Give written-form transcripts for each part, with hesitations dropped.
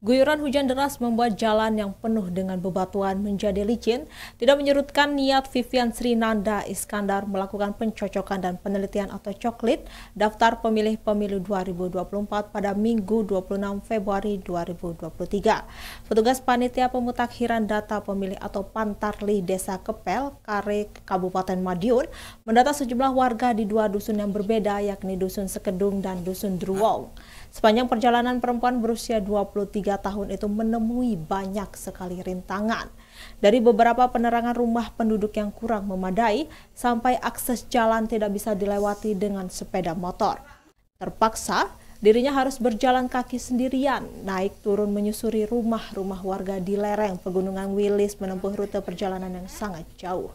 Guyuran hujan deras membuat jalan yang penuh dengan bebatuan menjadi licin, tidak menyurutkan niat Vivian Srinanda Iskandar melakukan pencocokan dan penelitian atau coklit daftar pemilih pemilu 2024 pada Minggu 26 Februari 2023. Petugas Panitia Pemutakhiran Data Pemilih atau Pantarlih Desa Kepel, Kare, Kabupaten Madiun, mendata sejumlah warga di dua dusun yang berbeda, yakni Dusun Sekedung dan Dusun Druwong. Sepanjang perjalanan, perempuan berusia 23 tahun itu menemui banyak sekali rintangan. Dari beberapa penerangan rumah penduduk yang kurang memadai, sampai akses jalan tidak bisa dilewati dengan sepeda motor. Terpaksa, dirinya harus berjalan kaki sendirian, naik turun menyusuri rumah-rumah warga di lereng Pegunungan Wilis menempuh rute perjalanan yang sangat jauh.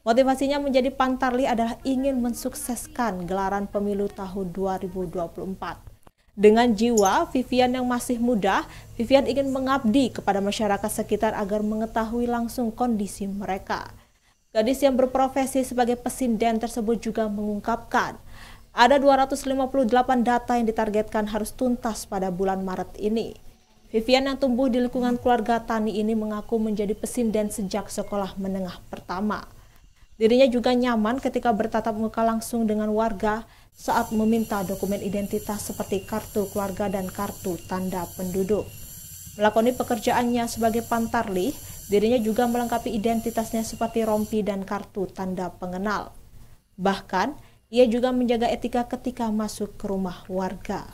Motivasinya menjadi Pantarlih adalah ingin mensukseskan gelaran pemilu tahun 2024. Dengan jiwa Vivian yang masih muda, Vivian ingin mengabdi kepada masyarakat sekitar agar mengetahui langsung kondisi mereka. Gadis yang berprofesi sebagai pesinden tersebut juga mengungkapkan, ada 258 data yang ditargetkan harus tuntas pada bulan Maret ini. Vivian yang tumbuh di lingkungan keluarga tani ini mengaku menjadi pesinden sejak sekolah menengah pertama. Dirinya juga nyaman ketika bertatap muka langsung dengan warga saat meminta dokumen identitas seperti kartu keluarga dan kartu tanda penduduk. Melakoni pekerjaannya sebagai Pantarlih, dirinya juga melengkapi identitasnya seperti rompi dan kartu tanda pengenal. Bahkan, ia juga menjaga etika ketika masuk ke rumah warga.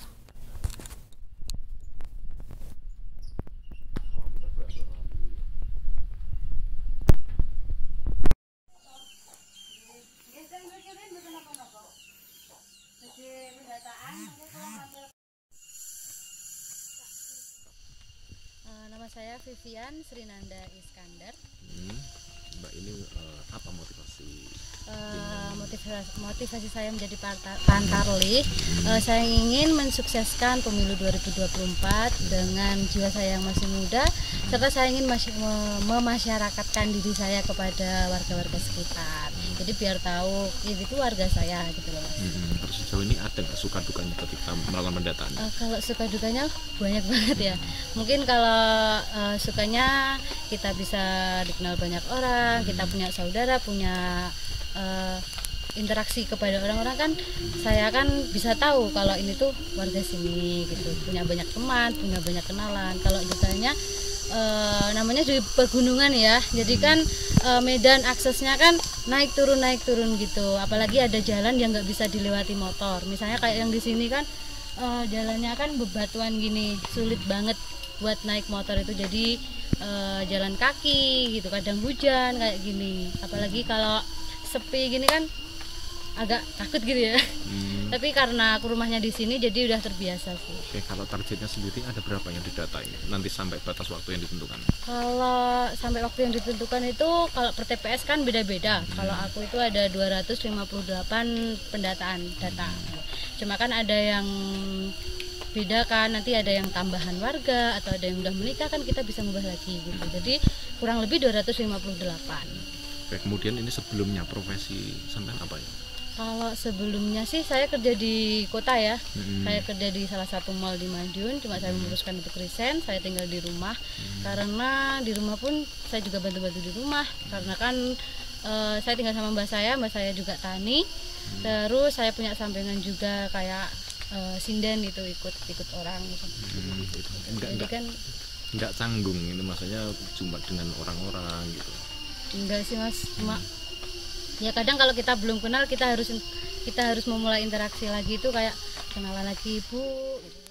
Nama saya Vivian Srinanda Iskandar. Mbak ini apa motivasi? Motivasi saya menjadi Pantarlih, saya ingin mensukseskan pemilu 2024 dengan jiwa saya yang masih muda, serta saya ingin memasyarakatkan diri saya kepada warga-warga sekitar. Jadi biar tahu ini tuh warga saya gitu loh. Terus sejauh ini ada nggak suka dukanya ketika melakukan pendataan? Kalau suka dukanya banyak banget ya. Mungkin kalau sukanya kita bisa dikenal banyak orang, kita punya saudara, punya interaksi kepada orang-orang, kan saya kan bisa tahu kalau ini tuh warga sini gitu, punya banyak teman, punya banyak kenalan. Kalau dukanya namanya di pegunungan ya, jadi kan medan aksesnya kan naik turun gitu, apalagi ada jalan yang nggak bisa dilewati motor, misalnya kayak yang di sini kan jalannya kan bebatuan gini, sulit banget buat naik motor itu, jadi jalan kaki gitu, kadang hujan kayak gini, apalagi kalau sepi gini kan agak takut gitu ya. Tapi karena aku rumahnya di sini jadi udah terbiasa sih. Oke, kalau targetnya sendiri ada berapa yang didatai nanti sampai batas waktu yang ditentukan? Kalau sampai waktu yang ditentukan itu kalau per TPS kan beda-beda. Kalau aku itu ada 258 pendataan data. Cuma kan ada yang beda kan, nanti ada yang tambahan warga atau ada yang udah menikah, kan kita bisa ngubah lagi gitu. Jadi kurang lebih 258. Oke, kemudian ini sebelumnya profesi sampean apa ya? Kalau sebelumnya sih saya kerja di kota ya, saya kerja di salah satu mall di Madiun, cuma saya memutuskan untuk resign, saya tinggal di rumah, karena di rumah pun saya juga bantu-bantu di rumah, karena kan saya tinggal sama mbak saya juga tani, terus saya punya sampingan juga kayak sinden gitu, ikut orang gitu. Jadi kan enggak canggung itu, maksudnya cuma dengan orang-orang gitu. Enggak sih mas, cuma ya kadang kalau kita belum kenal kita harus memulai interaksi lagi, itu kayak kenalan lagi ibu gitu.